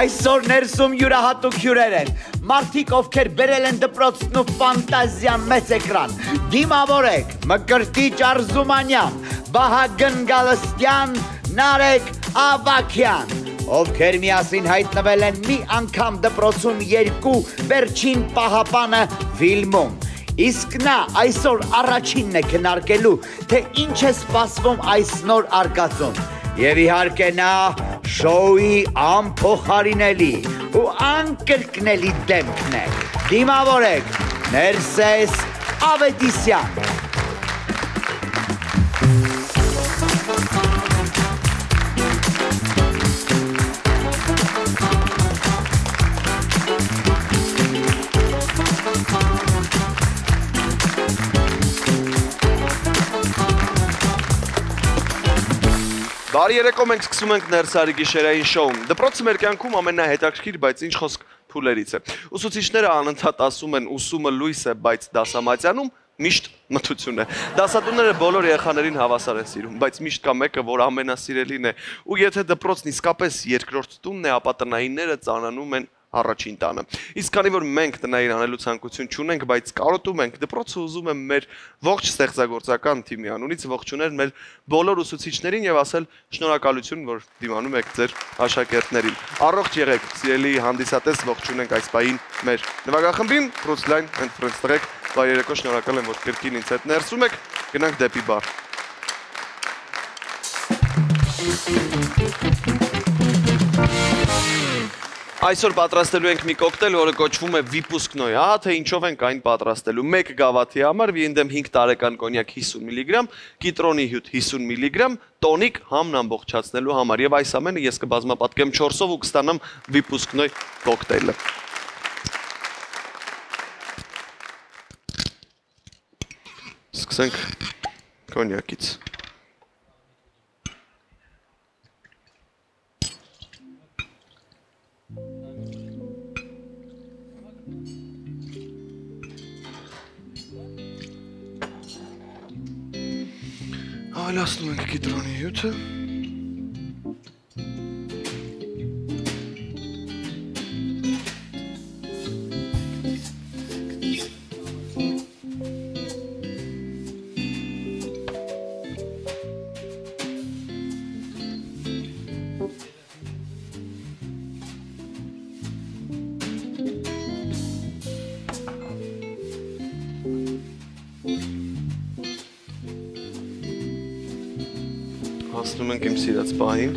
Այսօր ներսում յուրահատուկ հյուրեր են, մարդիկ ովքեր բերել են դպրոցն ու ֆանտազիան մեծ էկրան, դիմավորեք Մկրտիչ Արզումանյան, Վահագն Գալստյան, Նարեկ Ավագյան, ովքեր միասին հայտնվել են մի անգամ դպրոցում երկու վերջին պահապանը ֆիլմում, իսկ նա այսօր առաջինն է քննարկելու, թե ինչ է սպասվում այս նոր արկածում, և իհարկե նա շոուի անփոխարինելի ու անկրկնելի դեմքն է, դիմավորեք Ներսես Ավետիսյան։ Բարի երեկո, մենք սկսում ենք Ներսարի գիշերային շոուն։ Դպրոցը մեր կյանքում ամենահետաքրքիր, բայց ինչ խոսք փուլերից է։ Ուսուցիչները անընդհատ ասում են ուսումը լույս է, բայց դասամատյանում միշտ մթություն է։ Դասատուները բոլոր երեխաներին հավասար են սիրում, բայց միշտ կա մեկը, որ ամենասիրելին է։ Ու եթե դպրոցն իսկապես երկրորդ տունն է, ապա տնայինները ծանանում են առաջին տանը։ Իսկ քանի որ մենք տնային անելու ցանկություն չունենք, բայց կարոտում ենք, դպրոցը ուզում է մեր ողջ ստեղծագործական թիմի անունից ողջունել մեր բոլոր ուսուցիչներին եւ ասել շնորհակալություն, որ դիմանում եք ձեր աշակերտներին։ Առողջ եղեք, սիրելի հանդիսատես, ողջունենք այս պահին մեր նվագախմբին, Fruitsline and Friends տղեկ, բարի երեկո, շնորհակալ եմ, որ կրկին ինձ հետ ներսում եք, գնանք դեպի բար։ Այսօր պատրաստելու ենք մի կոկտեյլ, որը կոչվում է Վիպուսկնոյ, ահա թե ինչով ենք այն պատրաստելու։ 1 գավաթի համար վինդեմ 5 տարեկան կոնյակ 50 մգ, կիտրոնի հյութ 50 մգ, տոնիկ համն ամբողջացնելու համար։ Եվ այս ամենը ես կբազմապատկեմ 4-ով ու կստանամ Վիպուսկնոյ կոկտեյլը։ Սկսենք կոնյակից։ Այլացնում ենք կիտրոնի հյութը։ Հասնում ենք իմ սիրած պահին։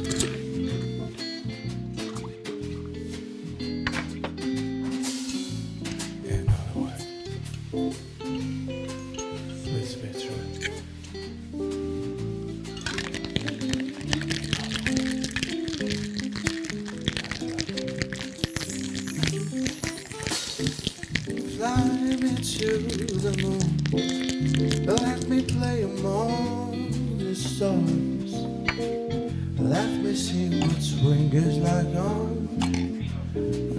Let me see what spring is like on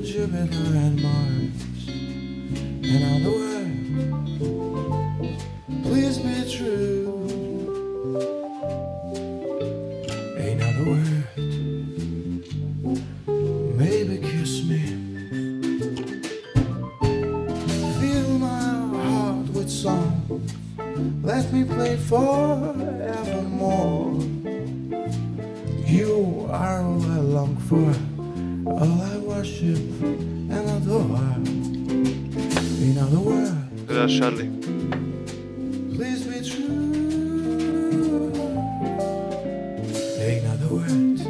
Jupiter and Mars. In other words, please be true. In other words, maybe kiss me. Fill my heart with song. Let me play forevermore. You are all I long for, all I worship and adore. In other words, Հրաշալի։ please be true. In other words,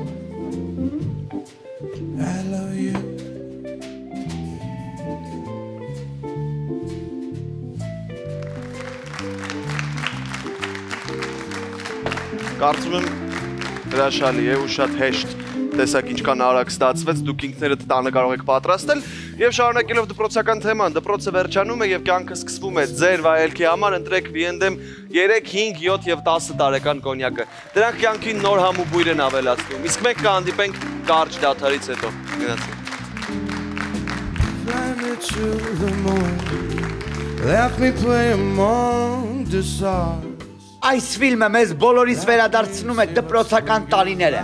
I love you. Կարծում եմ հրաշալի է ու շատ հեշտ տեսակ ինչքան արագ ստացվեց, դուք ինքներդ տանը կարող եք պատրաստել եւ շարունակելով դպրոցական թեման, դպրոցը վերջանում է եւ կյանքը սկսվում է ձեր վայելքի համար, ընտրեք վիենդեմ 3, 5, 7 եւ 10 տարեկան կոնյակը։ Դրանք կյանքին նոր համ ու բույր են ավելացնում։ Իսկ մենք կհանդիպենք կարճ դադարից հետո։ Գնացինք։ Fly me to the moon. Let me play among the stars. Այս ֆիլմը մեզ բոլորիս վերադարձնում է դպրոցական տարիները,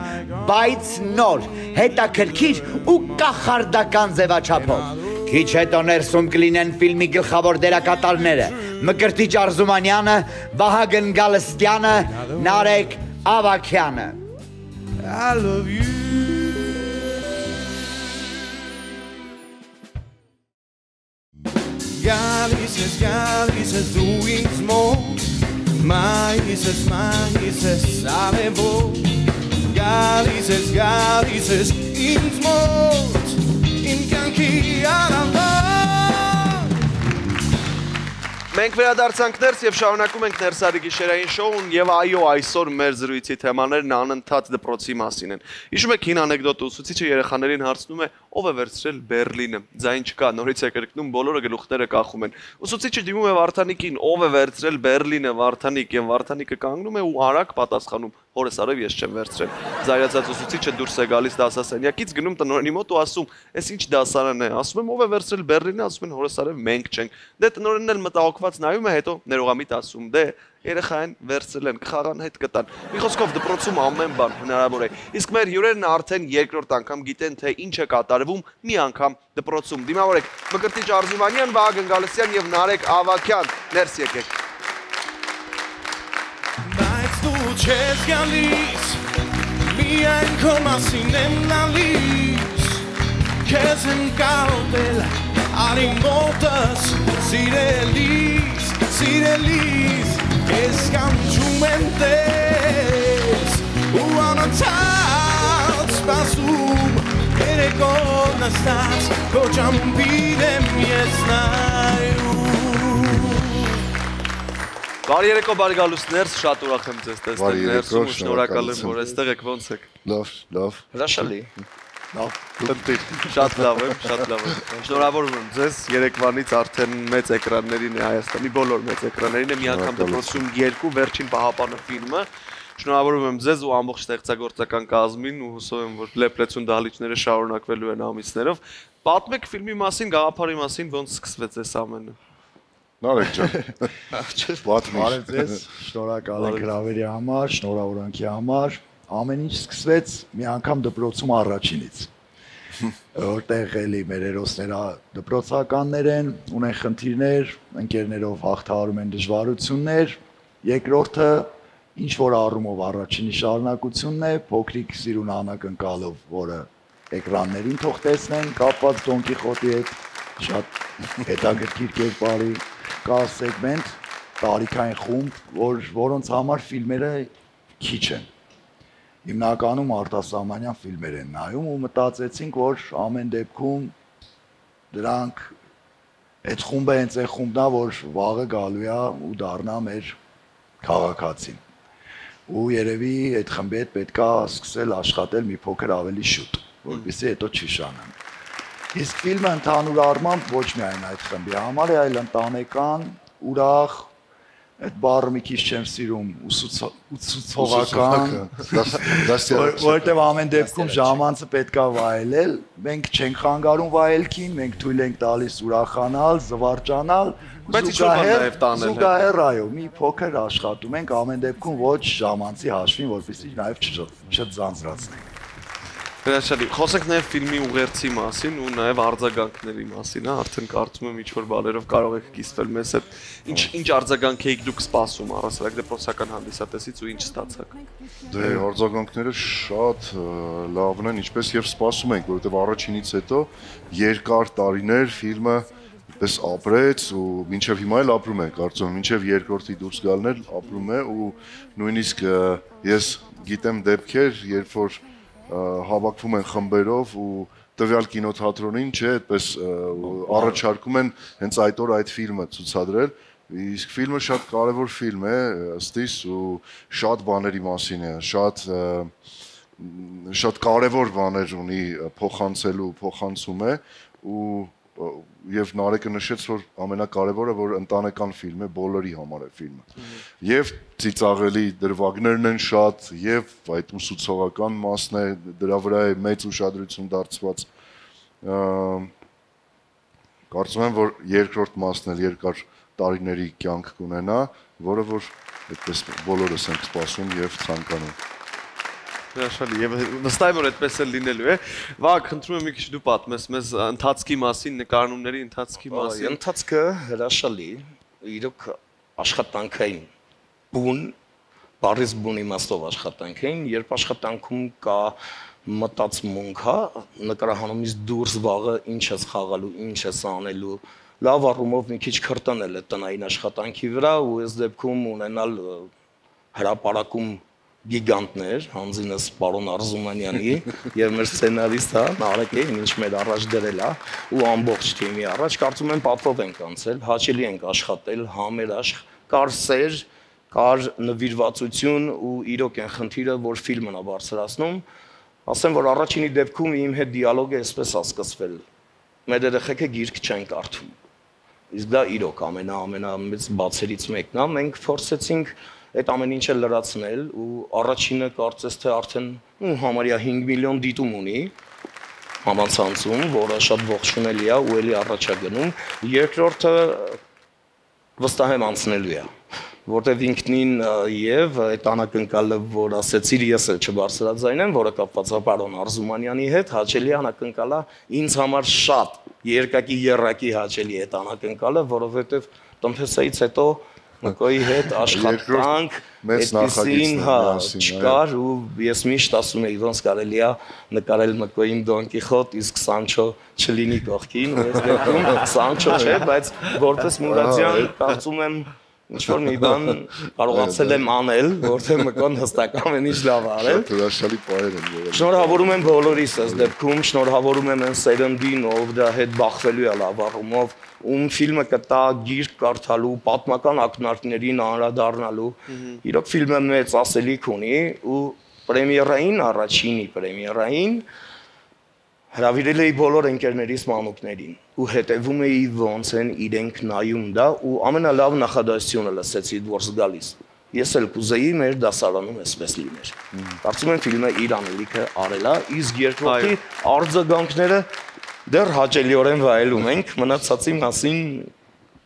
բայց նոր, հետաքրքիր ու կախարդական ձևաչափով։ Քիչ հետո ներսում կլինեն ֆիլմի գլխավոր դերակատարները Մկրտիչ Արզումանյանը, Վահագն Գալստյանը, Նարեկ Ավագյանը։ I love you. Galices doing small. Maíces, sabemos. Galices, in small. In canqui Մենք վերադարձանք ներս եւ շարունակում ենք ներսարի գիշերային շոուն եւ այո այսօր մեր զրույցի թեմաներն անընդհատ դպրոցի մասին են։ Հիշում եք հին անեկդոտը ուսուցիչը երեխաներին հարցնում է ով է վերցրել Բերլինը։ Ձայն չկա, նորից է կրկնում, բոլորը գլուխները կախում են։ Ուսուցիչը դիմում է Վարդանիկին, ով է վերցրել Բերլինը, Վարդանիկ, եւ Վարդանիկը կանգնում է ու արագ պատասխանում. Հորս արև ես չեմ վերցրել։ Զայրացած ուսուցիչը դուրս է գալիս դասասենյակից, գնում տնօրենի մոտ ու ասում. «Էս ինչ դասարան է»։ Ասում եմ ով է վերցրել Բերլինը, ասում են հորս արև մենք չենք։ Դե տնօրենն էլ մտահոգված նայում է, հետո ներողամիտ ասում. «Դե երեխային վերցրել են, կխաղան հետ կտան»։ Մի խոսքով դպրոցում ամեն բան հնարավոր է։ Իսկ մեր հյուրերն արդեն երկրորդ անգամ գիտեն, թե ինչ է կատարվում մի անգամ դպրոցում։ Դիմավորեք Մկրտիչ Արզումանյան, Վահագն Գալստյան եւ Նարեկ Ավագյան։ Ներս եկեք։ Tu c'es galis, mian comasin en nalis, Kezem caudel, arimotas, sirelis, escanchumentes, uanatats pasum, eregonastas, kojambidem yesnayu. Բարի երեկո, բարի գալուստ ներս, շատ ուրախ եմ ձեզ տեսնել ներսում ու շնորհակալ եմ, որ այստեղ եք, ոնց եք։ Լավ։ Հրաշալի։ Լավ։ Շատ լավ եմ։ Շնորհավորում եմ ձեզ, երեկվանից արդեն մեծ էկրաններին է Հայաստանի բոլոր մեծ էկրաններին է մի անգամ դպրոցում 2 վերջին Պահապանը ֆիլմը։ Շնորհավորում եմ ձեզ ու ամբողջ ստեղծագործական կազմին ու հուսով եմ, որ լեփլեցուն դահլիճները շարունակվելու են ամիսներով։ Պատմեք ֆիլմի մասին, գաղափարի մասին, ոնց սկսվեց այս ամենը։ Նարեկ ջան։ Բարև ձեզ, շնորհակալ ենք հրավերի համար, շնորհավորանքի համար։ Ամեն ինչ սկսվեց մի անգամ դպրոցում առաջինից։ Որտեղ էլի մեր հերոսները դպրոցականներ են, ունեն խնդիրներ, ընկերներով հաղթահարում են դժվարություններ։ Երկրորդը ինչ որ առումով առաջինի շարունակությունն է, փոքրիկ սիրուն անակնկալով, որը էկրաններին թող տեսնեն, կապված Դոն Կիխոտի հետ, շատ հետաքրքիր կերպարի կա սեգմենտ, տարիքային խումբ, որոնց համար ֆիլմերը քիչ են։ Հիմնականում արտասահմանյան ֆիլմեր են նայում ու մտածեցինք, որ ամեն դեպքում դրանք այդ խումբը հենց է խումբն է, որ վաղը գալու է ու դառնա մեր քաղաքացին։ Ու երևի այդ խմբի հետ պետք է սկսել աշխատել մի փոքր ավելի շուտ, որովհետեւ հետո չի շանան։ Իսկ ֆիլմը ընդհանուր առմամբ ոչ միայն այդ խմբի համար է, այլ ընտանեկան, ուրախ, այդ բառը մի քիչ չեմ սիրում, ուսուցողական, որտեղ ամեն դեպքում ժամանցը պետք է վայելել, մենք չենք խանգարում վայելքին, մենք թույլ ենք տալիս ուրախանալ, զվարճանալ, զուգահեռ այո, մի փոքր աշխատում ենք, ամեն դեպքում ոչ ժամանցի հաշվին, որպեսզի նաև չձանձրացնենք։ Հրաշալի, խոսենք նաև ֆիլմի ուղերձի մասին ու նաև արձագանքների մասին, արդեն կարծում եմ ինչ-որ բաներով կարող եք կիսվել մեզ հետ, ինչ արձագանք եք դուք սպասում առասարակ դպրոցական հանդիսատեսից ու ինչ ստացաք։ Դե արձագանքները շատ լավն են, ինչպես եւ սպասում ենք, որովհետեւ առաջինից հետո երկար տարիներ ֆիլմը պես ապրեց ու մինչև հիմա էլ ապրում է, կարծում եմ, մինչև երկրորդի դուրս գալն էլ ապրում է ու նույնիսկ ես գիտեմ դեպքեր, երբ որ հավաքվում են խմբերով ու տվյալ կինոթատրոնին, չէ, այդպես առաջարկում են հենց այդ օր այդ ֆիլմը ցուցադրել, իսկ ֆիլմը շատ կարևոր ֆիլմ է, ըստիս ու շատ բաների մասին է, շատ կարևոր բաներ ունի փոխանցելու, փոխանցում է ու եւ Նարեկը նշեց, որ ամենակարևորը որ ընտանեկան ֆիլմ է, բոլորի համար է ֆիլմը։ Եվ ծիծաղելի դրվագներն են շատ, եւ այդ ուսուցողական մասն է, դրա վրա է մեծ ուշադրություն դարձված։ Կարծում եմ, որ երկրորդ մասն էլ երկար տարիների կյանք կունենա, որը որ այդպես բոլորս ենք սպասում եւ ցանկանում։ Հրաշալի, եւ վստահ եմ որ այդպես էլ լինելու է։ Վակ, խնդրում եմ մի քիչ դու պատմես մեզ ընթացքի մասին, նկարումների ընթացքի մասին։ Ընթացքը հրաշալի, իրոք աշխատանքային բուն, բարիս բուն իմաստով աշխատանքային, երբ աշխատանքում կա մտածմունք, հա, նկարահանումից դուրս վաղը ինչ ես խաղալու, ինչ ես անելու, լավ առումով մի քիչ քրտնել է տնային աշխատանքի վրա ու այս դեպքում ունենալ հրապարակում գիգանտներ, հանձինս պարոն Արզումանյանի եւ մեր սցենարիստը Նարեկին, ինչ մեր առաջ դրել է, ու ամբողջ թիմի առաջ կարծում եմ պատվով ենք անցել, հաճելի ենք աշխատել, համերաշխ, կար սեր, կար նվիրվածություն ու իրոք են խնդիրը, որ ֆիլմն է բարձրացնում, ասեմ, որ առաջինի դեպքում իմ հետ դիալոգը այսպես է սկսվել, մեր երեխեքը գիրք չեն կարդում, իսկ դա իրոք ամենամեծ բացերից մեկն է, մենք փորձեցինք այդ ամեն ինչը լրացնել ու առաջինը կարծես թե արդեն համարյա 5 միլիոն դիտում ունի համացանցում, որը շատ ողջունելի է ու էլի առաջա գնում, երկրորդը վստահ եմ անցնելու է, որտեվ ինքնին եւ այդ անակնկալը, որ ասեցիր, ես էլ չբարձրաձայնեմ, որը կապված է պարոն Արզումանյանի հետ, հաճելի անակնկալը ինձ համար շատ երկակի երակի հաճելի է այդ անակնկալը, որովհետեւ տնտեսից հետո Մկոյի հետ աշխատանք, այդպիսին չկար ու ես միշտ ասում էի, ոնց կարելի է նկարել Մկոյին Դոն Կիխոտ, իսկ Սանչո չլինի կողքին, ու այս դեպքում Սանչո չէ, բայց որպես Մուրադյան կարծում եմ ինչ-որ մի բան կարողացել եմ անել, որտեղ Մկոն հստակ ամեն ինչ լավ արել։ Հրաշալի պահեր են եղել։ Շնորհավորում եմ բոլորիս այս դեպքում, շնորհավորում եմ այն սերնդին, ով դրա հետ բախվելու է լավ առումով, ում ֆիլմը կտա գիրք կարդալու, պատմական ակնարկներին անդրադառնալու։ Իրոք ֆիլմը մեծ ասելիք ունի ու պրեմիերային, առաջինի պրեմիերային հրավիրել էի բոլոր ընկերներիս մանուկներին ու հետևում էի ոնց են իրենք նայում դա ու ամենալավ նախադասությունը լսեցի դուրս գալիս։ Ես էլ կուզեի մեր դասարանում այսպես լիներ։ Կարծում եմ ֆիլմը իր անելիքը արել է, իսկ երկրորդի արձագանքները դեռ հաճելիորեն վայելում ենք, մնացածի մասին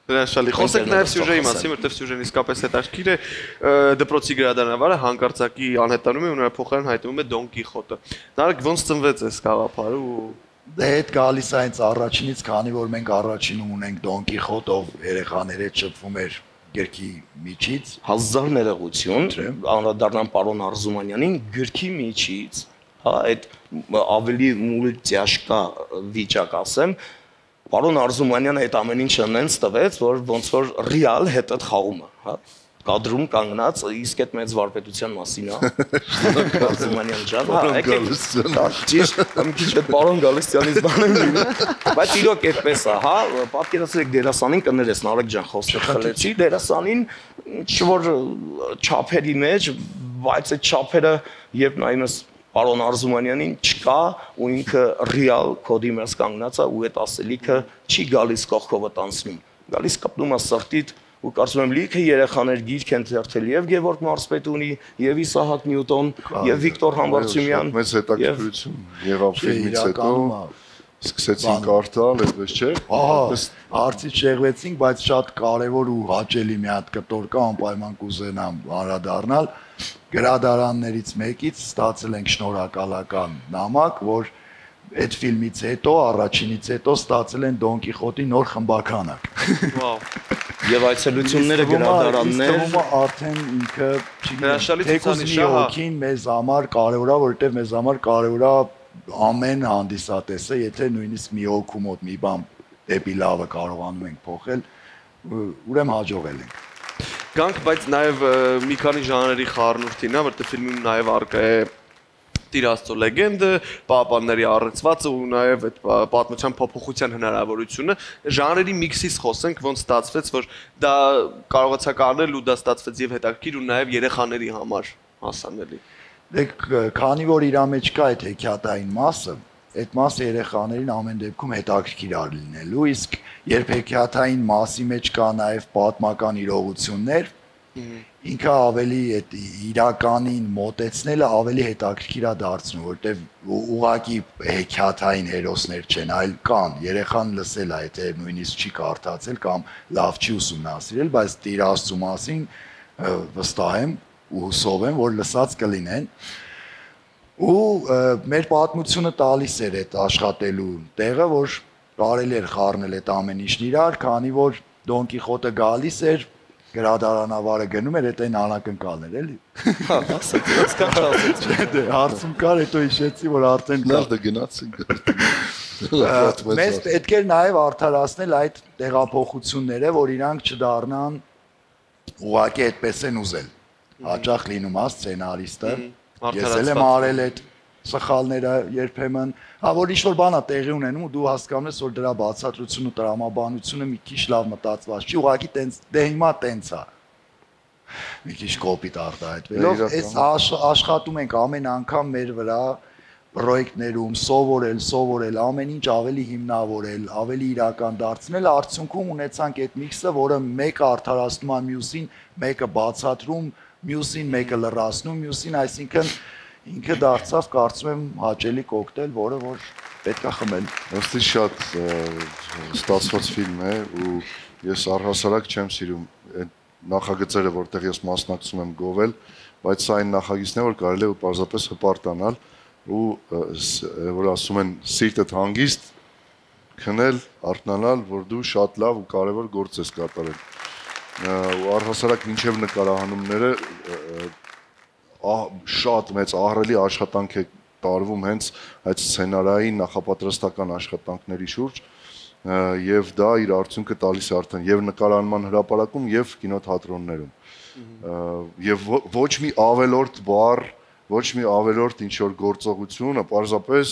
Հրաշալի, խոսենք նաև սյուժեի մասին, որտեղ սյուժեն իսկապես հետաքրքիր է, դպրոցի գրադարանավարը հանկարծակի անհետանում է ու նրա փոխարեն հայտնվում է Դոն Կիխոտը։ Նարեկ ոնց ծնվեց այս գաղափարը ու Դե հետ գալիս է հենց առաջինից, քանի որ մենք առաջինում ունենք Դոն Կիխոտ, ով երեխաների հետ շփվում էր գրքի միջից, հազար ներողություն, անդրադառնամ պարոն Արզումանյանին, գրքի միջից, հա, այդ ավելի մուլտիաշկա վիճակ ասեմ, պարոն Արզումանյանը այդ ամեն ինչը նենց տվեց, որ ոնց որ ռեալ հետ այդ խաղումը, հա, կադրում կանգնած, իսկ այդ մեծ վարպետության մասին է, Արզումանյան ջան, հա, եկեք, ճիշտ, մի քիչ այդ պարոն Գալստյանից բան եմ լինում, բայց իրոք այդպես է, հա, պատկերացրեք դերասանին կներես, Նարեկ ջան, խոսքը խլեցի, դերասանին ինչ-որ չափերի մեջ, բայց այդ չափերը, երբ նայում ես պարոն Արզումանյանին չկա ու ինքը ռեալ կոդի մեջ կանգնած է ու այդ ասելիքը չի գալիս կողքով տանցնում, գալիս կպնում է սրտիդ ու կարծում եմ լիքը երեխաներ գիրք են թերթել եւ Գևորգ Մարզպետունի եւ Իսահակ Նյուտոն եւ Վիկտոր Համբարձումյան մեծ հետաքրքրություն եղավ ֆիլմից հետո սկսեցին կարդալ, այդպես չէ։ Ահա, հարցից շեղվեցինք, բայց շատ կարևոր ու հաճելի մի հատ կտոր կա, անպայման կուզենամ անդրադառնալ։ Գրադարաններից մեկից ստացել ենք շնորհակալական նամակ, որ այդ ֆիլմից հետո, առաջինից հետո ստացել են Դոն Կիխոտի նոր խմբականակ։ Վաու։ Եվ այցելությունները գրադարաններ արդեն ինքը Հրաշալի ցուցանիշ է հոգին մեզ համար կարևոր է, որովհետև մեզ համար կարևոր է ամեն հանդիսատեսը, եթե նույնիսկ մի հոգու մոտ մի բան դեպի լավը կարողանում ենք փոխել, ուրեմն հաջողել ենք։ Գանք, բայց նաև մի քանի ժանրերի խառնուրդին է, որտեղ ֆիլմում նաև առկա է Տիրաստո լեգենդը, պահապանների առեցվածը ու նաև այդ պատմության փոփոխության հնարավորությունը, ժանրերի միքսից խոսենք, ոնց ստացվեց, որ դա կարողացաք անել ու դա ստացվեց եւ հետաքրքիր ու նաև երեխաների համար հասանելի։ Դե քանի որ իր մեջ կա այդ հեքիաթային մասը, այդ մասը երեխաներին ամեն դեպքում հետաքրքիր է լինելու, իսկ երբ հեքիաթային մասի մեջ կա նաև պատմական իրողություններ, ինքը ավելի այդ իրականին մոտեցնելը ավելի հետաքրքիր է դարձնում, որտեվ ուղղակի հեքիաթային հերոսներ չեն, այլ կան, երեխան լսել է, եթե նույնիսկ չի կարդացել կամ լավ չի ուսումնասիրել, բայց Տիրաստու մասին վստահ եմ ու հուսով եմ, որ լսած կլինեն։ Ու մեր պատմությունը տալիս էր այդ աշխատելու տեղը, որ կարելի էր խառնել այդ ամեն ինչն իրար, քանի որ Դոն Կիխոտը գալիս էր, գրադարանավարը գնում էր, այդ այն անակնկալն էր, էլի։ Հա, ասեցի, Դե հարցում կար, հետո հիշեցի, որ արդեն Լավ դե գնացինք։ Մեզ պետք էր նաև արդարացնել այդ տեղափոխությունները, որ իրանք չդառնան ուղղակի այդպես են ուզել։ Հաճախ լինում է սցենարիստը, ես էլ եմ արել այդ սխալները երբեմն, հա որ ինչ-որ բան է տեղի ունենում ու դու հասկանում ես, որ դրա բացատրությունը, տրամաբանությունը մի քիչ լավ մտածված չի, ուղղակի տենց դե հիմա տենց է։ Մի քիչ կոպիտ արտահայտվելով, այս աշխատում ենք ամեն անգամ մեր վրա պրոյեկտներում սովորել, ամեն ինչ ավելի հիմնավորել, ավելի իրական դարձնել, արդյունքում ունեցանք այդ միքսը, որը մեկը արդարացնում է մյուսին, մեկը բացատրում, մյուսին մեկը լրացնում, մյուսին, այսինքն ինքը դարձավ կարծում եմ հաճելի կոկտեյլ, որը որ պետք է խմել։ Ըստ շատ ստացված ֆիլմ է ու ես առհասարակ չեմ սիրում այդ նախագծերը, որտեղ ես մասնակցում եմ գովել, բայց սա այն նախագիծն է, որ կարելի է պարզապես հպարտանալ ու որ ասում են սիրտդ հանգիստ քնել, արթնանալ, որ դու շատ լավ ու կարևոր գործ ես կատարել։ Ու առհասարակ մինչև նկարահանումները շատ մեծ ահռելի աշխատանք է տարվում հենց այդ սցենարային նախապատրաստական աշխատանքների շուրջ եւ դա իր արդյունքը տալիս է արդեն եւ նկարահանման հրապարակում եւ կինոթատրոններում եւ ոչ մի ավելորդ բառ, ոչ մի ավելորդ ինչ որ գործողությունը, պարզապես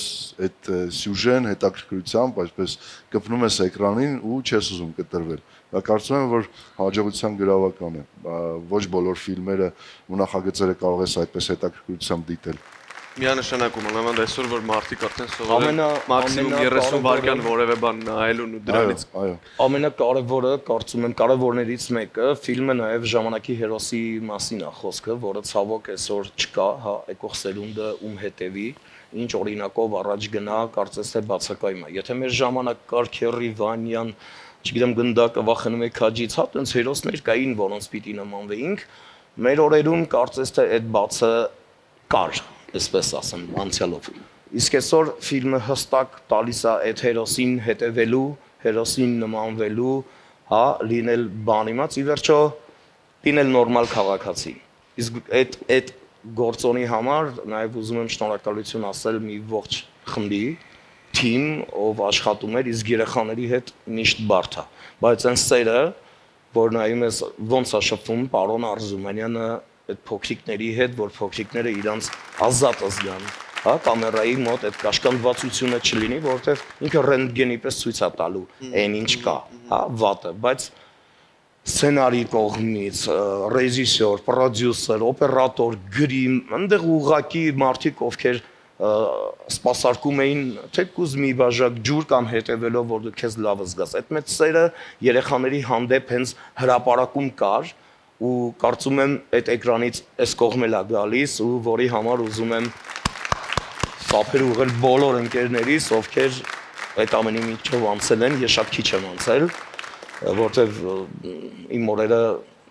այդ սյուժեն հետաքրքրությամբ այսպես կպնում ես էկրանին ու չես ուզում կտրվել։ Դա կարծում եմ որ հաջողության գրավական է։ Ոչ բոլոր ֆիլմերը ու նախագծերը կարող ես այդպես հետաքրքրությամբ դիտել։ Միանշանակում ալամանդ այսօր որ մարդիկ արդեն սովորել են մաքսիմում 30 վայրկյան որևէ բան նայելուն ու դրանից ամենակարևորը կարծում եմ կարևորներից մեկը ֆիլմը նաև ժամանակի հերոսի մասին է խոսքը, որը ցավոք այսօր չկա, հա, եկող սերունդը ում հետևի, ինչ օրինակով առաջ գնա, կարծես թե բացակայում է։ Եթե մեր ժամանակ կար Քերի Վանյան, չգիտեմ գնդակը վախենում եք քաջից, հա, տենց հերոսներ կային, որոնց պիտի նմանվեինք, մեր օրերում կարծես թե այդ բացը կար, այսպես ասեմ, անցյալով։ Իսկ այսօր ֆիլմը հստակ տալիս է այդ հերոսին հետևելու, հերոսին նմանվելու, հա, լինել բանիմաց, ի վերջո լինել նորմալ քաղաքացի։ Իսկ այդ գործոնի համար նաև ուզում եմ շնորհակալություն ասել մի ողջ խմբի, թիմ, ով աշխատում էր, իսկ երեխաների հետ միշտ բարդ է։ Բայց այն սերը, որ նայում ես ոնց է շփվում պարոն Արզումանյանը այդ փոքրիկների հետ, որ փոքրիկները իրանց ազատ զգան, հա, կամերայի մոտ այդ կաշկանդվածությունը չլինի, որովհետև ինքը ռենտգենի պես ցույց է տալու, այն ինչ կա, հա, վատը, բայց սցենարի կողմից, ռեժիսոր, պրոդյուսեր, օպերատոր, գրիմ, այնտեղ ուղղակի մարդիկ, ովքեր սպասարկում էին թեկուզ մի բաժակ ջուր կամ հետևելով, որ դու քեզ լավ զգաս։ Այդ մեծ սերը երեխաների հանդեպ հենց հրապարակում կար, ու կարծում եմ այդ էկրանից այս կողմել է գալիս ու որի համար ուզում եմ սափեր ուղղել բոլոր ընկերներիս, ովքեր այդ ամենի միջով անցել են, ես շատ քիչ եմ անցել, որտեվ իմ օրերը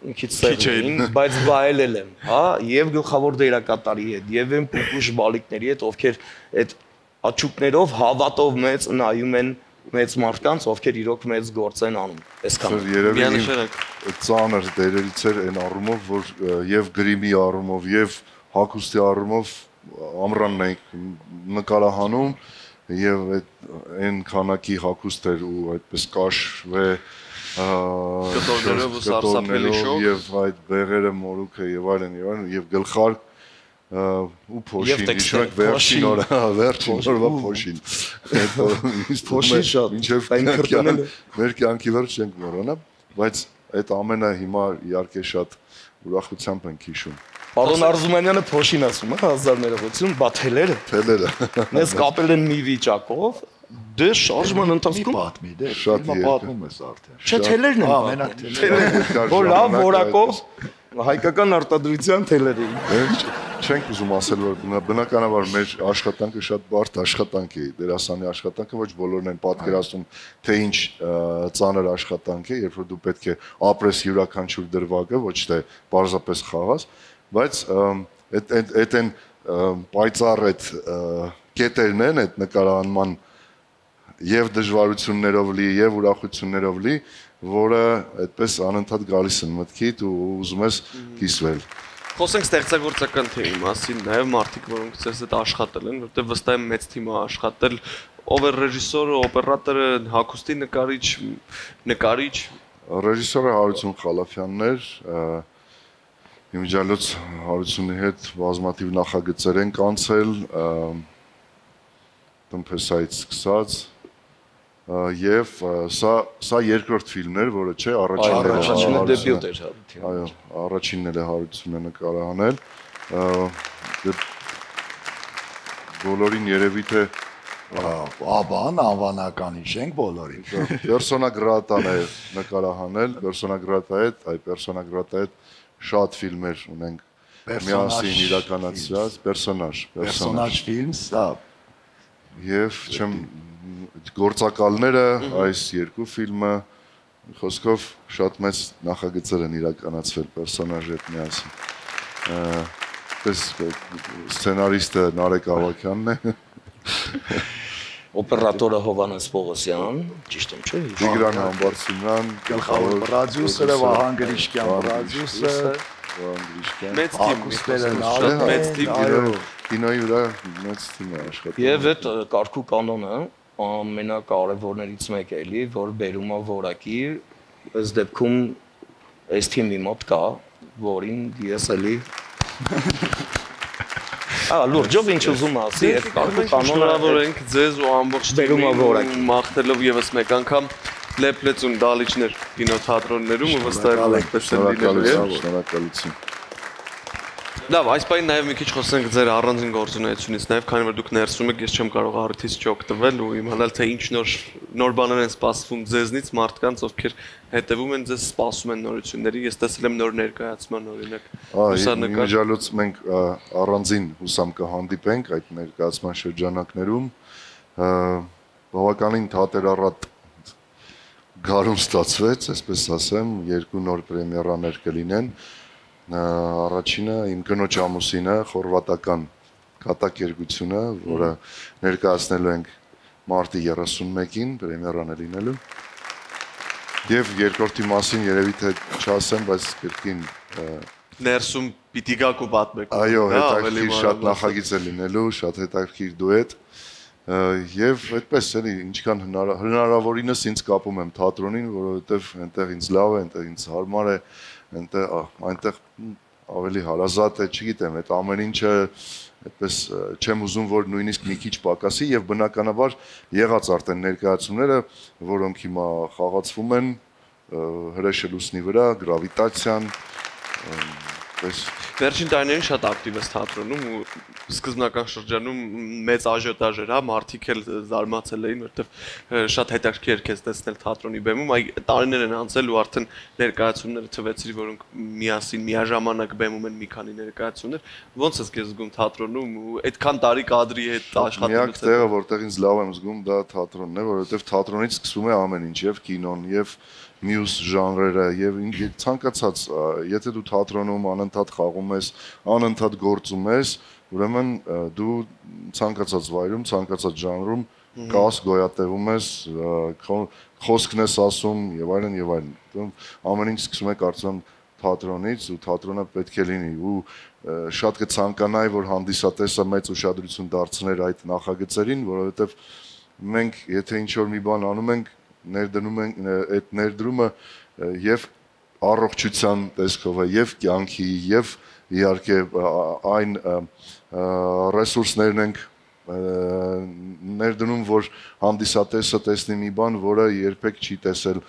մի քիչ սև էին, բայց վայելել եմ, հա, եւ գլխավոր դերակատարի հետ, եւ այն փոքուշ բալիկների հետ, ովքեր այդ աչուկներով հավատով մեծ նայում են մեծ մարդկանց, ովքեր իրոք մեծ գործ են անում։ Այսքան։ Միանշանակ ծանր դերերից էր այն առումով, որ եւ գրիմի առումով եւ հագուստի առումով ամրանն ենք նկարահանում եւ այն քանակի հագուստ էր ու այդպես կաշվե կտորներով ու սարսափելի շոկ եւ այդ բեղերը մորուքը եւ այլն եւ գլխարկ ու փոշին իշոք վերջին օրվա փոշին փոշին շատ մինչեւ մեր կյանքի վերջ չենք մոռանա բայց այդ ամենը հիմա իհարկե շատ ուրախությամբ ենք հիշում Պարոն Արզումանյանը փոշին ասում է 1000 ներողություն, բա թելերը մեզ կապել են մի վիճակով դե շարժման ընթացքում պատմի դե շատ պատմում ես արդեն չէ թելերն են մենակ թելերը որ լավ որակով հայկական արտադրության թելեր էին չենք ուզում ասել որ բնականաբար մեր աշխատանքը շատ բարդ աշխատանք է դերասանի աշխատանքը ոչ բոլորն են պատկերացնում թե ինչ ծանր աշխատանք է երբ որ դու պետք է ապրես յուրաքանչյուր դրվագը ոչ թե պարզապես խաղաս բայց այդ այն պայծառ այդ կետերն են այդ նկարահանման եւ դժվարություններով լի եւ ուրախություններով լի, որը այդպես անընդհատ գալիս են մտքիդ ու ուզում ես կիսվել։ Խոսենք ստեղծագործական թեմի մասին, նաև մարդիկ, որոնք ձեզ հետ աշխատել են, որտեղ վստահ եմ մեծ թիմ է աշխատել, ով է ռեժիսորը, օպերատորը, հագուստի նկարիչ։ Ռեժիսորը Հարություն Խալափյանն էր, իմիջիալոց Հարությունի հետ բազմաթիվ նախագծեր են կանցել, տնտեսայից սկսած, եւ սա երկրորդ ֆիլմն էր, որը չէ, առաջինը դեբյուտ էր Հարությունի։ Այո, առաջինն էլ է Հարությունը նկարահանել։ Բոլորին երևի թե Աբան անվանականի չենք բոլորին։ Պերսոնա գրատան է նկարահանել, պերսոնա գրատա հետ, պերսոնա հետ շատ ֆիլմեր ունենք միասին իրականացրած, պերսոնաժ ֆիլմ, սա եւ չեմ գործակալները այս երկու ֆիլմը խոսքով շատ մեծ նախագծեր են իրականացվել պերսոնաժի հետ միասին։ Պես սցենարիստը Նարեկ Ավագյանն է։ Օպերատորը Հովանես Պողոսյան, ճիշտ եմ, չէ՞։ Տիգրան Համբարձումյան, գլխավոր պրոդյուսերը Վահան Գրիշկյան, պրոդյուսեր Մեծ թիմ, մեծ թիմ, կինոյի վրա մեծ թիմ է աշխատում։ Եվ այդ կարգու կանոնը ամենակարևորներից մեկը էլի, որ բերում է որակի, այս դեպքում այս թիմի մոտ կա, որին ես էլի լուրջով ինչ ուզում ասի, եւ կարգու կանոնը շնորհավոր ենք ձեզ ու ամբողջ թիմին մաղթելով եւս մեկ անգամ լեփլեցուն դալիճներ կինոթատրոններում ու վստահ եմ այդպես էլ լինելու է։ Շնորհակալություն։ Լավ, այս պայն նաև մի քիչ խոսենք ձեր առանձին գործունեությունից, նաև քանի որ դուք ներսում եք, ես չեմ կարող առիթից չօգտվել ու իմանալ թե ինչ նոր բաներ են սպասվում ձեզնից, մարդկանց, ովքեր հետևում են ձեզ, սպասում են նորությունների, ես տեսել եմ նոր ներկայացման օրինակ լուսանկար։ Իմիջիալոց մենք առանձին հուսամ կհանդիպենք այդ ներկայացման շրջանակներում, բավականին թատերառատ գարուն ստացվեց, այսպես ասեմ, երկու նոր պրեմիերաներ կլինեն։ Առաջինը իմ կնոջ ամուսինը, խորվատական կատակերգությունը, որը ներկայացնելու ենք մարտի 31-ին, պրեմիերան է լինելու։ Եվ երկրորդի մասին երևի թե չասեմ, բայց կրկին ներսում պիտի գաք ու պատմեք։ Այո, հետաքրքիր շատ նախագիծ է լինելու, շատ հետաքրքիր դուետ։ Եվ այդպես էլի, ինչքան հնարավորինս ինձ կապում եմ թատրոնին, որովհետև այնտեղ ինձ լավ է, այնտեղ ինձ հարմար է, այնտեղ ավելի հարազատ է, չգիտեմ, այդ ամեն ինչը այդպես չեմ ուզում, որ նույնիսկ մի քիչ պակասի եւ բնականաբար եղած արդեն ներկայացումները, որոնք հիմա խաղացվում են հրեշը լուսնի վրա, գրավիտացիան, Վերջին տարիներին շատ ակտիվ ես թատրոնում ու սկզբնական շրջանում մեծ աժիոտաժ էր, հա, մարդիկ էլ զարմացել էին, որովհետև շատ հետաքրքիր էր քեզ տեսնել թատրոնի բեմում, այ տարիներ են անցել ու արդեն ներկայացումները թվեցիր, որոնք միասին միաժամանակ բեմում են մի քանի ներկայացումներ, ոնց ես քեզ զգում թատրոնում ու այդքան տարի կադրի հետ աշխատելուց Միակ տեղը, որտեղ ինձ լավ եմ զգում, դա թատրոնն է, որովհետև թատրոնից սկսվում է ամեն ինչ, եւ կինոն, եւ մյուս ժանրերը եւ ցանկացած, եթե դու թատրոնում անընդհատ խաղում ես, անընդհատ գործում ես, ուրեմն դու ցանկացած վայրում, ցանկացած ժանրում կաս գոյատևում ես, խոսքն ես ասում եւ այլն եւ այլն։ Ամեն ինչ սկսում է կարծում թատրոնից ու թատրոնը պետք է լինի ու շատ կցանկանայի, որ հանդիսատեսը մեծ ուշադրություն դարձներ այդ նախագծերին, որովհետեւ մենք եթե ինչ որ մի բան անում ենք ներդնում ենք այդ ներդրումը եւ առողջության տեսքով է եւ կյանքի եւ իհարկե այն ռեսուրսներն ենք ներդնում որ հանդիսատեսը տեսնի մի բան որը երբեք չի տեսել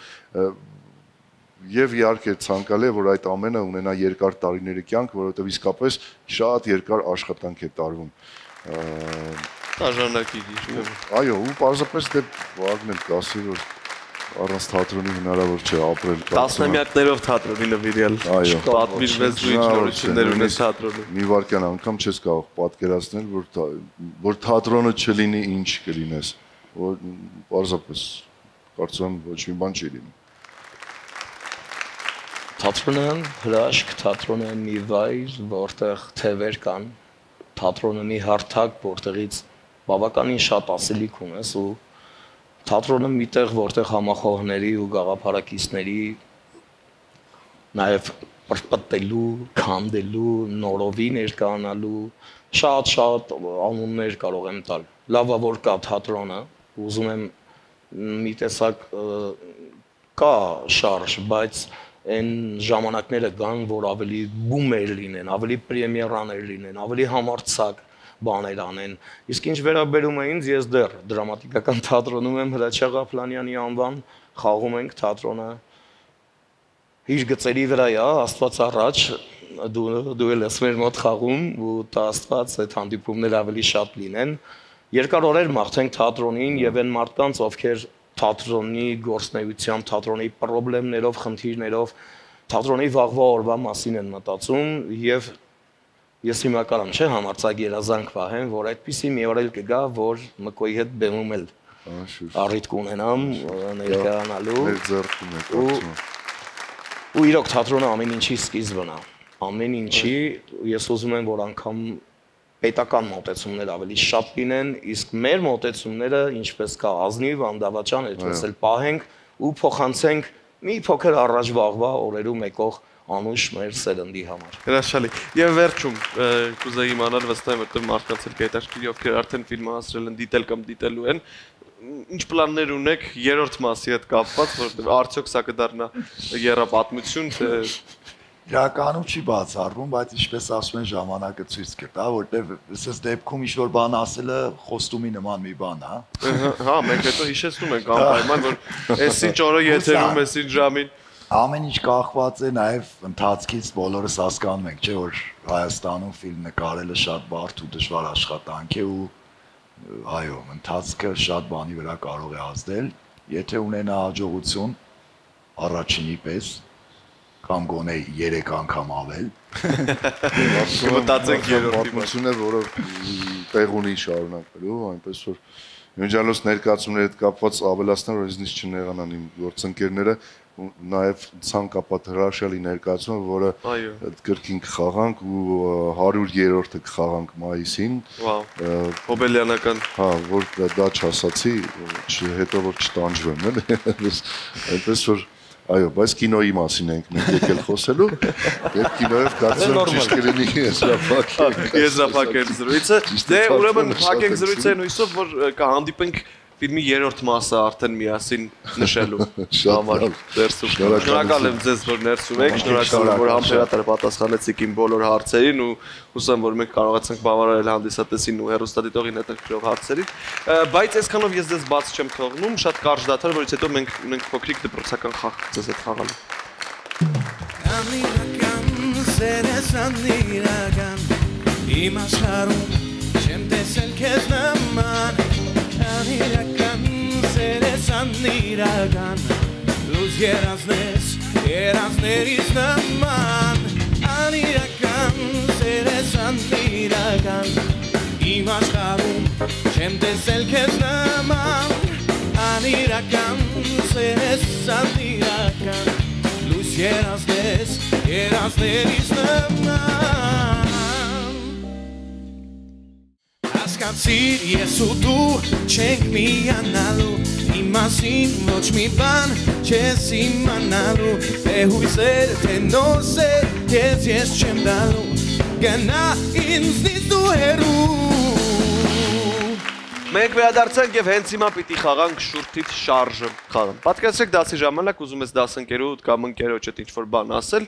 եւ իհարկե ցանկալի է որ այդ ամենը ունենա երկար տարիների կյանք որովհետեւ իսկապես շատ երկար աշխատանք է տարվում Տաժանակի գիշեր այո ու պարզապես դե Վագներ կասի որ առանց թատրոնի հնարավոր չէ ապրել տասնամյակներով թատրոնի նվիրյալ պատվիրվեց ու ինչ նորություններ ունես թատրոնում մի վարքյան անգամ չես կարող պատկերացնել որ թատրոնը չլինի ինչ կլինես որ պարզապես կարծում եմ ոչ մի բան չի լինի թատրոնը հրաշք թատրոնը մի վայր որտեղ թևեր կան թատրոնը մի հարթակ, որտեղից բավականին շատ ասելիք ունես ու թատրոնը միտեղ, որտեղ համախոհների ու գաղափարակիցների նաև պրպտելու, քանդելու, նորովի ներկայանալու շատ անուններ կարող եմ տալ։ Լավա որ կա թատրոնը, ուզում եմ մի տեսակ կա շարժ, բայց այն ժամանակները կան, որ ավելի բումեր լինեն, ավելի պրեմիերաներ լինեն, ավելի համարձակ բաներ անեն։ Իսկ ինչ վերաբերում է ինձ, ես դեռ դրամատիկական թատրոնում եմ Հրաչյա Ղաֆլանյանի անվան, խաղում ենք թատրոնը իր գծերի վրա է, Աստված առաջ, դու էլ ես մեր մոտ խաղում ու տա Աստված այդ հանդիպումներ ավելի շատ լինեն։ Երկար օրեր մաղթենք թատրոնին եւ այն մարդկանց, ովքեր թատրոնի գործնեությամբ, թատրոնի խնդիրներով, խնդիրներով, թատրոնի վաղվա օրվա մասին են մտածում եւ ես հիմա կարամ չէ համարձակ երազանք պահեմ, որ այդպիսի մի օր էլ կգա, որ Մկոյի հետ բեմում էլ առիթ կունենամ ներկայանալու։ Ու իրոք թատրոնը ամեն ինչի սկիզբն է։ Ամեն ինչի ես ուզում եմ, որ անգամ պետական մոտեցումներ ավելի շատ լինեն, իսկ մեր մոտեցումները ինչպես կա ազնիվ, անդավաճան, այդպես էլ պահենք ու փոխանցենք մի փոքր առաջ վաղվա օրերում եկող անուշ մեր սերնդի համար։ Հրաշալի։ Եվ վերջում կուզեի իմանալ, վստահ եմ, որտեղ մարդկանց էլ կհետաքրքրի, ովքեր արդեն ֆիլմը հասրել են դիտել կամ դիտելու են, ինչ պլաններ ունեք երրորդ մասի հետ կապված, որ արդյոք սա կդառնա եռապատմություն, թե իրականում չի բացառվում, բայց ինչպես ասում են ժամանակը ցույց կտա, որտեղ ասես դեպքում ինչ որ բան ասելը խոստումի նման մի բան է։ Հա, մենք հետո հիշեցնում ենք անպայման, որ այսինչ օրը եթերում, այսինչ ժամին ամեն ինչ կախված է նաև ընթացքից, բոլորս հասկանում ենք, չէ՞ որ Հայաստանում ֆիլմ նկարելը շատ բարդ ու դժվար աշխատանք է ու այո, ընթացքը շատ բանի վրա կարող է ազդել, եթե ունենա հաջողություն առաջինի պես կամ գոնե 3 անգամ ավել։ Մտածենք երրորդի պատմություն է, որը տեղ ունի շարունակելու, այնպես որ Յոնջալոս ներկայացումների հետ կապված ավելացնել, որ ինձնից չնեղանան իմ գործընկերները, նաև ցանկապատ հրաշալի ներկայացումը, որը կրկին կխաղանք ու 100-րդը կխաղանք մայիսին։ Հոբելյանական։ Հա, որ դա չասացի, հետո որ չտանջվեմ, էլի։ Այնպես որ այո, բայց կինոյի մասին ենք մենք եկել խոսելու, եւ կինոյով կարծում եմ ճիշտ կլինի եզրափակել զրույցը։ Դե ուրեմն փակենք զրույցը հույսով, որ կհանդիպենք ֆիլմի երրորդ մասը արդեն միասին նշելու համար դերսում։ Շնորհակալ եմ ձեզ, որ ներսում եք, շնորհակալ եմ, որ համբերատար պատասխանեցիք իմ բոլոր հարցերին ու հուսամ, որ մենք կարողացանք բավարարել հանդիսատեսին ու հեռուստադիտողին հետաքրքրող հարցերին, բայց այսքանով ես ձեզ բաց չեմ թողնում, շատ կարճ դադար, որից հետո մենք ունենք փոքրիկ դպրոցական խաղ ձեզ հետ խաղալու։ Իմ աշխարհում չեմ տեսել քեզ նման Անիրական սերես անիրական Լուզ երազներիս նման Անիրական սերես անիրական Իմ աշխարհում չեմ տեսել քեզ նման Անիրական սերես անիրական Լուզ երազներիս նման Հասկացիր ես ու դու չենք միանալու Իմ մասին ոչ մի բան չես իմանալու Թե հույսեր, թե նոսեր, քեզ ես չեմ տալու Գնա ինձնից դու հեռու Մենք վերադարձանք եւ հենց հիմա պիտի խաղանք շուրթից շարժը խաղան։ Պատկերացրեք դասի ժամանակ ուզում ես դասընկերոդ կամ ընկերոջդ ինչ-որ բան ասել,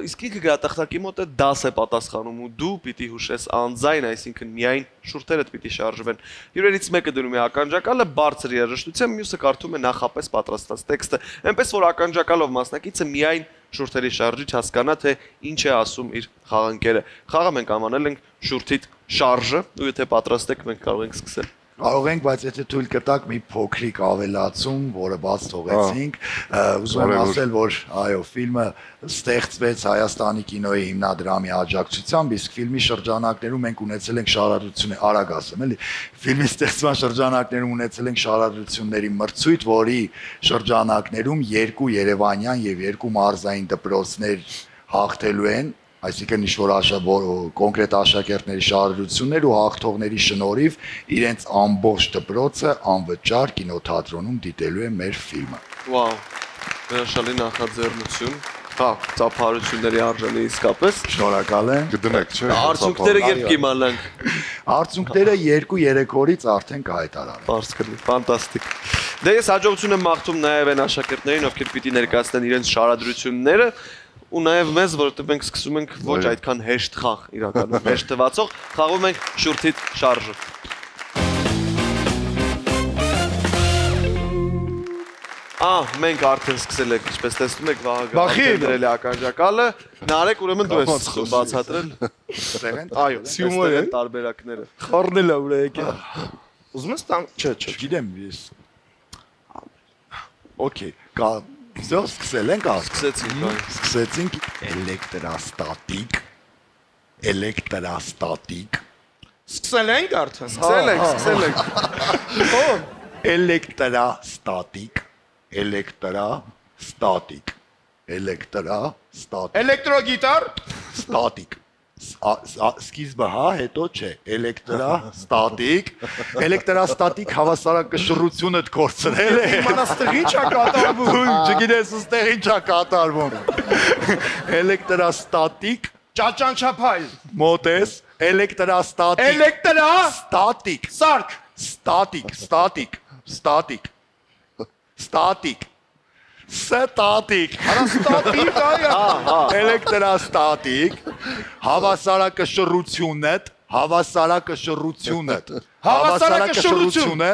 իսկ ինքը գրատախտակի մոտ է դաս է պատասխանում ու դու պիտի հուշես անձայն, այսինքն միայն շուրթերդ պիտի շարժվեն։ Հյուրերից մեկը դնում է ականջակալը, բարձր երաժշտությամբ, մյուսը կարդում է նախապես պատրաստած տեքստը, այնպես որ ականջակալով մասնակիցը միայն շուրթերի շարժիչ հասկանա, թե ինչ է ասում իր խաղընկերը։ Խաղը մենք անվանել ենք շուրթից շարժը, ու եթե պատրաստ եք, մենք կարող ենք սկսել։ Կարող ենք, բայց եթե թույլ կտաք մի փոքրիկ ավելացում, որը բաց թողեցինք, ուզում եմ ասել, որ այո, ֆիլմը ստեղծվեց Հայաստանի կինոյի հիմնադրամի աջակցությամբ, իսկ ֆիլմի շրջանակներում մենք ունեցել ենք շարադրություններ, արագ ասեմ, էլի, ֆիլմի ստեղծման շրջանակներում ունեցել ենք շարադրությունների մրցույթ, որի շրջանակներում 2 երևանյան եւ 2 մարզային դպրոցներ հաղթելու են այսինքն ինչ-որ կոնկրետ աշակերտների շարժություններ ու հաղթողների շնորհիվ իրենց ամբողջ դպրոցը անվճար կինոթատրոնում դիտելու է մեր ֆիլմը։ Վաու, վերաշալի նախաձեռնություն, հա, ծափարությունների արժանի իսկապես։ Շնորհակալ եմ։ Կդնեք, չէ՞։ Արդյունքները երբ կիմանանք։ Արդյունքները 2-3 օրից արդեն կհայտարարեն։ Պարզ կլինի, ֆանտաստիկ։ Դե ես հաջողություն եմ մաղթում նաև այն աշակերտներին, ովքեր պիտի ներկայացնեն իրենց շարադրությունները, ու նաև մեզ, որովհետև մենք սկսում ենք ոչ այդքան հեշտ խաղ, իրականում հեշտ թվացող, խաղում ենք շուրթիդ շարժը։ Մենք արդեն սկսել ենք, ինչպես տեսնում եք, Վահագնը արդեն դրել է ականջակալը, Նարեկ ուրեմն դու ես սկսում բացատրել։ Այո, ստեղ են տարբերակները։ Խառնել է ուրա եկել։ Ուզում ես տան, չէ, Գիտեմ ես։ Okay, Всё, սկսել ենք Սկսեցինք, այո։ Սկսեցինք էլեկտրաստատիկ։ սկսել ենք արդեն։ Սկսել ենք։ Էլեկտրաստատիկ։ Էլեկտրոգիտար։ Ստատիկ։ Սկիզբը հա, հետո չէ, էլեկտրաստատիկ, էլեկտրաստատիկ հավասարակշռությունը կորցրել է։ Մանաստղ ի՞նչ է կատարվում։ Չգիտես, ըստեղ ինչ է կատարվում։ Էլեկտրաստատիկ, Ճաճանչափայլ։ մոտես, էլեկտրաստատիկ, Էլեկտրա։ ստատիկ, Սարք։ ստատիկ, ստատիկ, Ստատիկ այո։ էլեկտրաստատիկ, հավասարակշռությունը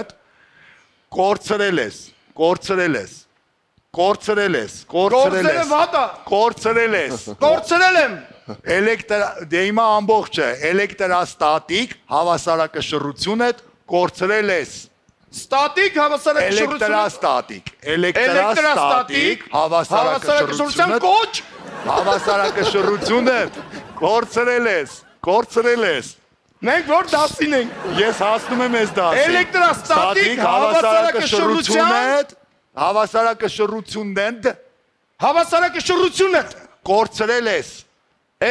կորցրել ես։ Կորցրել եմ։ Դե հիմա ամբողջը էլեկտրաստատիկ հավասարակշռությունը կորցրել ես։ Ստատիկ հավասարակշռություն։ Էլեկտրաստատիկ Հավասարակշռության կոչ։ հավասարակշռությունը կորցրել ես։ Մենք որ դասին ենք։ Ես հասնում եմ այս դասին։ Էլեկտրաստատիկ հավասարակշռությունը կորցրել ես։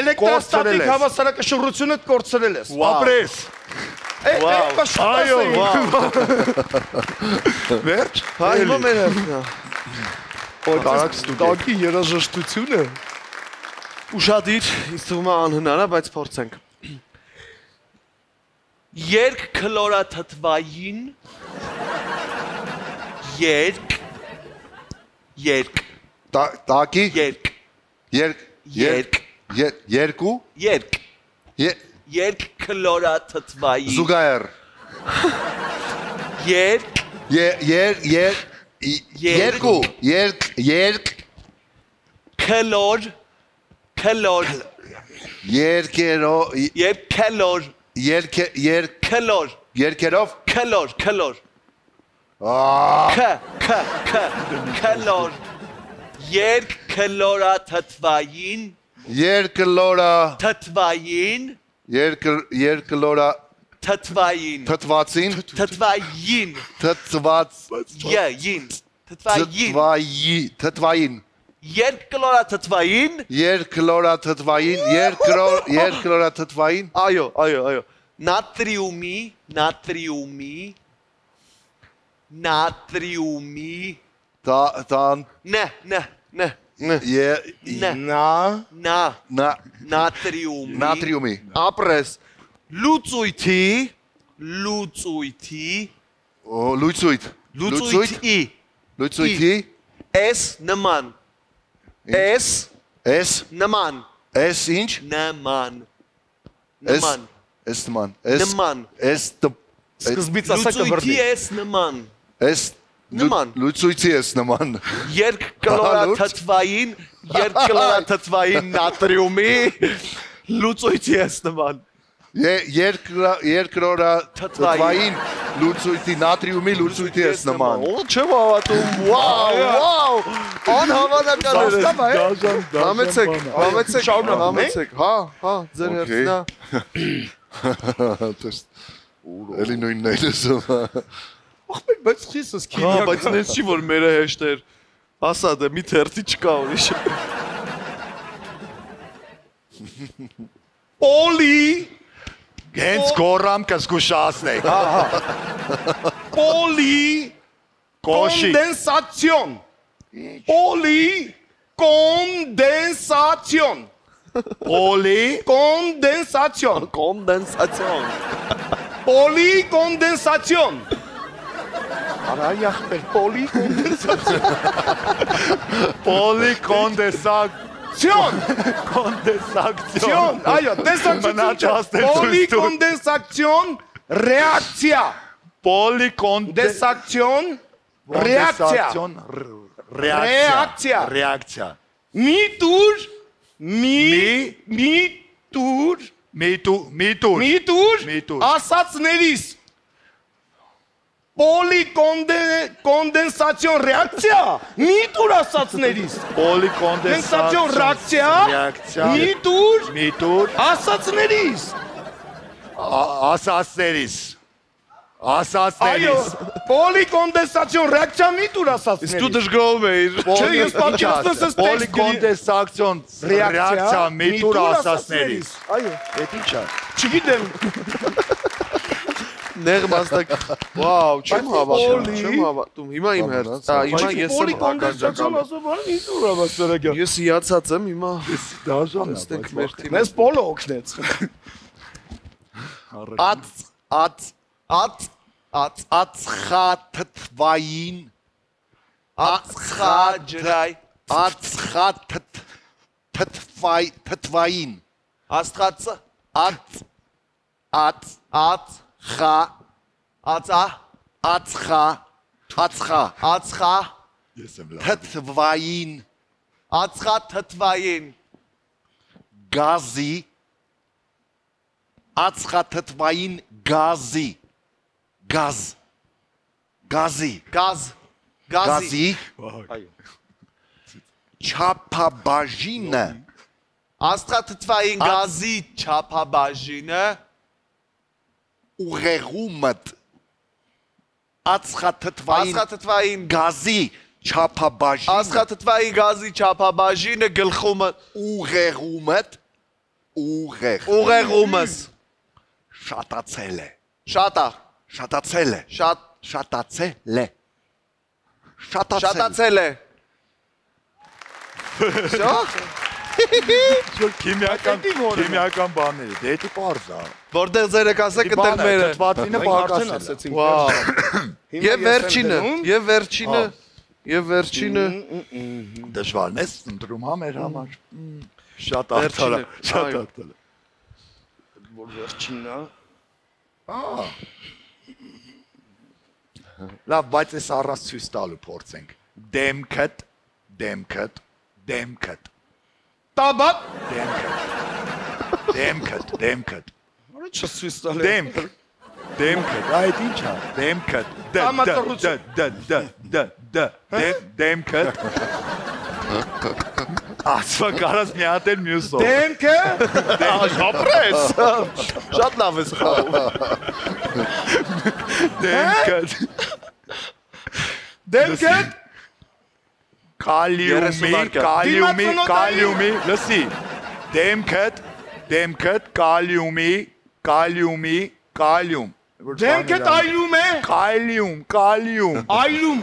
Էլեկտրաստատիկ հավասարակշռությունը կորցրել ես։ Ապրես։ Այո, Վերջ։ Հիմա մեր Տարակ ստուդիա։ Տակի երաժշտությունը։ ուշադիր, ինձ թվում է անհնար է, բայց փորձենք։ Երկքլորաթթվային Տակի երկու երկքլորաթթվային զուգահեռ երկու քլոր երկերով քլոր երկքլորաթթվային թթվային թթվածին թթվային երկքլորաթթվային այո նատրիումի տան նատրիումի ապրես լուծույթի լուծույթի S նման S ինչ նման Սկզբից ասա լուծույթի կվրդի։ S նման Նման լուծույթի ես նման երկքլորաթթվային նատրիումի լուծույթի S նման երկքլորաթթվային լուծույթի նատրիումի լուծույթի ես նման Չեմ հավատում, վաու, անհավանական էր։ Համեցեք, հա, ձեր հերցնա։ Էլի նույնն է լսում Բայց խիսս քիմիա։ Բայց նենց չի որ մերը հեշտ էր։ Ասա դե մի թերթի չկա ուրիշ։ Պոլի Հենց գորամ կզգուշացնեք։ Պոլի Կոշի։ կոնդենսացիոն Պոլի կոնդենսացիոն Պոլի կոնդենսացիոն Կոնդենսացիոն։ Պոլի կոնդենսացիոն Արայ ախպեր պոլի կոնդենսացիոն։ Պոլի կոնդենսացիոն։ Կոնդենսացիոն։ Այո, տեսակցություն։ Պոլի կոնդենսացիոն ռեակցիա։ Պոլի Կոնդենսացիոն ռեակցիա։ Ռեակցիա։ Ռեակցիա։ Միտուր ասացներիս Պոլիկոնդենսացիոն ռեակցիա միտուր ասացներիս Կոնդենսացիոն ռեակցիա միտուր ասացներիս Ասացներիս Այո, պոլիկոնդենսացիոն ռեակցիա միտուր ասացներիս Դու դժգոհում ես։ Չէ, ես պատկերացնում եմ տեքստ Պոլիկոնդենսացիոն ռեակցիա միտուր ասացներիս Այո, Էդ ի՞նչ է չգիտեմ Ներ մասնակ։ Վաու, չեմ հավատում։ Հիմա իմ հերթ։ Հիմա ես եմ պոլիկոնդենսացիոն ասում եմ միտուր ասացներագա Ես հիացած եմ հիմա։ Դաժան Ստենք մեր թիմը։ Մեզ պոլը օգնեց Ածխաթթվային Ածխաջրայ։ Ածխաթթվային Աստղածը։ Ածխա։ Ես եմ լավ Թթվային։ Ածխաթթվային։ Գազի Ածխաթթվային գազի Գազի Գազի։ Չափաբաժինը Աստղաթթվային գազի չափաբաժինը ուղեղումդ Ածխաթթվային գազի չափաբաժինը Աստղաթթվային գազի չափաբաժինը գլխումը ուղեղումդ ուղեղումս շատացել է շատա շատացել է շատացել է շատացել է Շո քիմիական բաները դե դի պարզ է որտեղ ձերը կասեք այդտեղ մերը թթվածինը պակասել վաու եւ վերջինը դժվարն է ընտրում հա մեր համար շատ Վերջինը, արտալ որ վերջինն է լավ բայց այս առած ցույց տալու փորձենք դեմքդ տաբակ դեմքդ որը չսույս տալ դեմքդ այդ ինչ է դեմքդ դեմքդ ասա կարաս մի հատ էլ մյուսով դեմքը ապրես շատ լավ ես խաղում դեմքը կալիումի լսի դեմքդ կալիում դեմքը այլում է կալիում այլում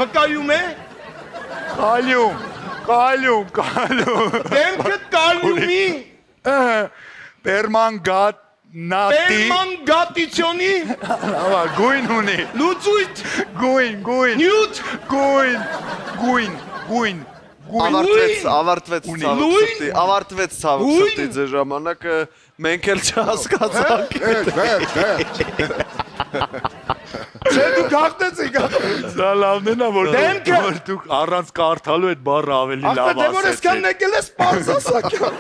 վկայում է կալիում դեմքը կալյումի պերմանգատիցիոնի գույն ունի լուծույթ գույն նյութ ավարտվեց ցավոքսուտի ձեր ժամանակը մենք էլ չհասկացանք չէ դու գաղտնեցիք դա լավն է որ դեմքը դուք առանց կարդալու այդ բառը ավելի լավ դե որ այսքան եկել ես պարզ ասակյան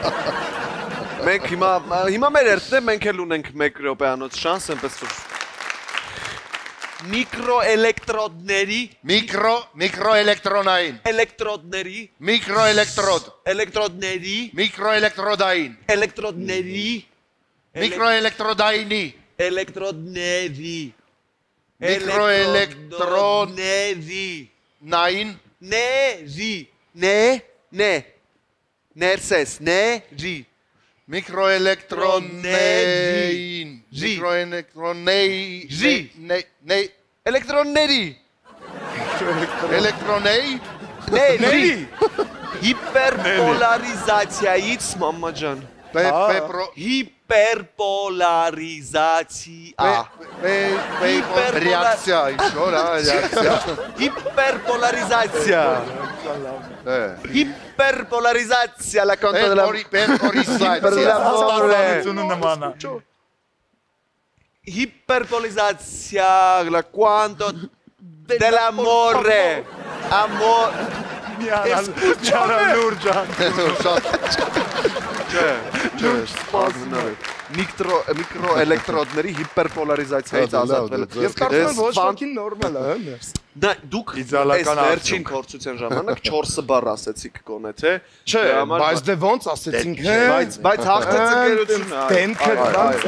մենք հիմա մեր երթն է մենք էլ ունենք 1 րոպեանոց շանս այնպես որ միկրոէլեկտրոդների Միկրոէլեկտրոնային էլեկտրոդների Միկրոէլեկտրոդ էլեկտրոդների Միկրոէլեկտրոդային էլեկտրոդների Միկրոէլեկտրոդայինի էլեկտրոդների Միկրոէլեկտրոնների Ների ների Ներսես, ների։ Միկրոէլեկտրոններին։ Էլեկտրոնների։ Էլեկտրոնեի։ Ների։ Հիպերպոլարիզացիայից մամա ջան։ Հիպերպոլարիզացիա։ Ռեակցիա, ինչ-որ, ռեակցիա։ Հիպերպոլարիզացիա։ Հիպերպոլարիզացիա la conta della Hiperpolizzazione la quanto dell'amore. Amore. Միկրոէլեկտրոդների հիպերպոլարիզացիայից ազատվել։ Ես կարծում եմ ոչ ոքի նորմալ է, հա։ Դա դուք այս վերջին փորձության ժամանակ 4 բառ ասեցիք կոնե, թե? Չէ, բայց դե ոնց ասեցինք, բայց հաղթեց ընկերությունը, դեմքը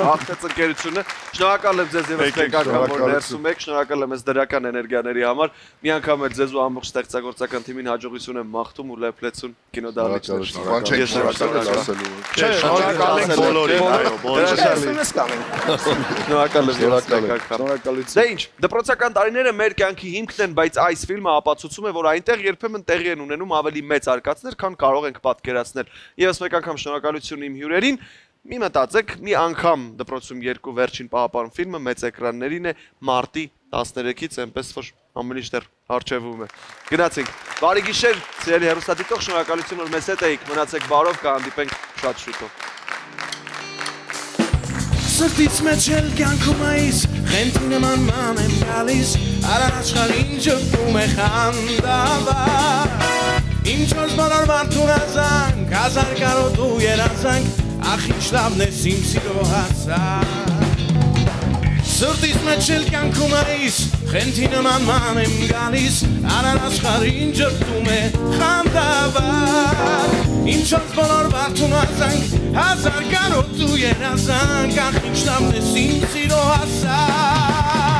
հաղթեց ընկերությունը։ Շնորհակալ եմ ձեզ եւս մեկ անգամ որ ներսում եք, շնորհակալ եմ այս դրական էներգիաների համար։ Մի անգամ էլ ձեզ ու ամբողջ ստեղծագործական թիմին հաջողություն եմ մաղթում ու լեփլեցուն կինոդահլիճներ։ շնորհակալ ենք բոլորին, այո, Շնորհակալություն։ Դե ինչ, դպրոցական տարիները մեր կյանքի հիմքն են, բայց այս ֆիլմը ապացուցում է, որ այնտեղ երբեմն տեղի են ունենում ավելի մեծ արկածներ, քան կարող ենք պատկերացնել։ Եվս մեկ անգամ շնորհակալություն իմ հյուրերին։ Մի մտածեք, մի անգամ դպրոցում 2 վերջին պահապան ֆիլմը մեծ էկրաններին է մարտի 13-ից, այնպես որ ամեն ինչ դեռ առջևում է։ Գնացինք։ Բարի գիշեր, սիրելի հեռուստադիտող, շնորհակալություն որ մեզ հետ էիք, մնացեք բարով, կհանդիպենք շատ շուտով։ Սրտից մեջ էլ կյանքում այս խենթի նման ման եմ գալիս Արան աշխարհին ջրվում է խանդավառ Ինչ որ բոլոր մարդուն ազանք, հազար կարոտ ու երազանք Ախ ինչ լավն ես իմ սիրո հասար Սրտից մեջ էլ կյանքում այս խենթի նման ման եմ գալիս Արան աշխարհին ջրվում է խանդավառ Ինչ որ բոլոր մարդուն ազանք, հազար կարոտ ու երազանք Ախ ինչ լավն ես իմ սիրո հասար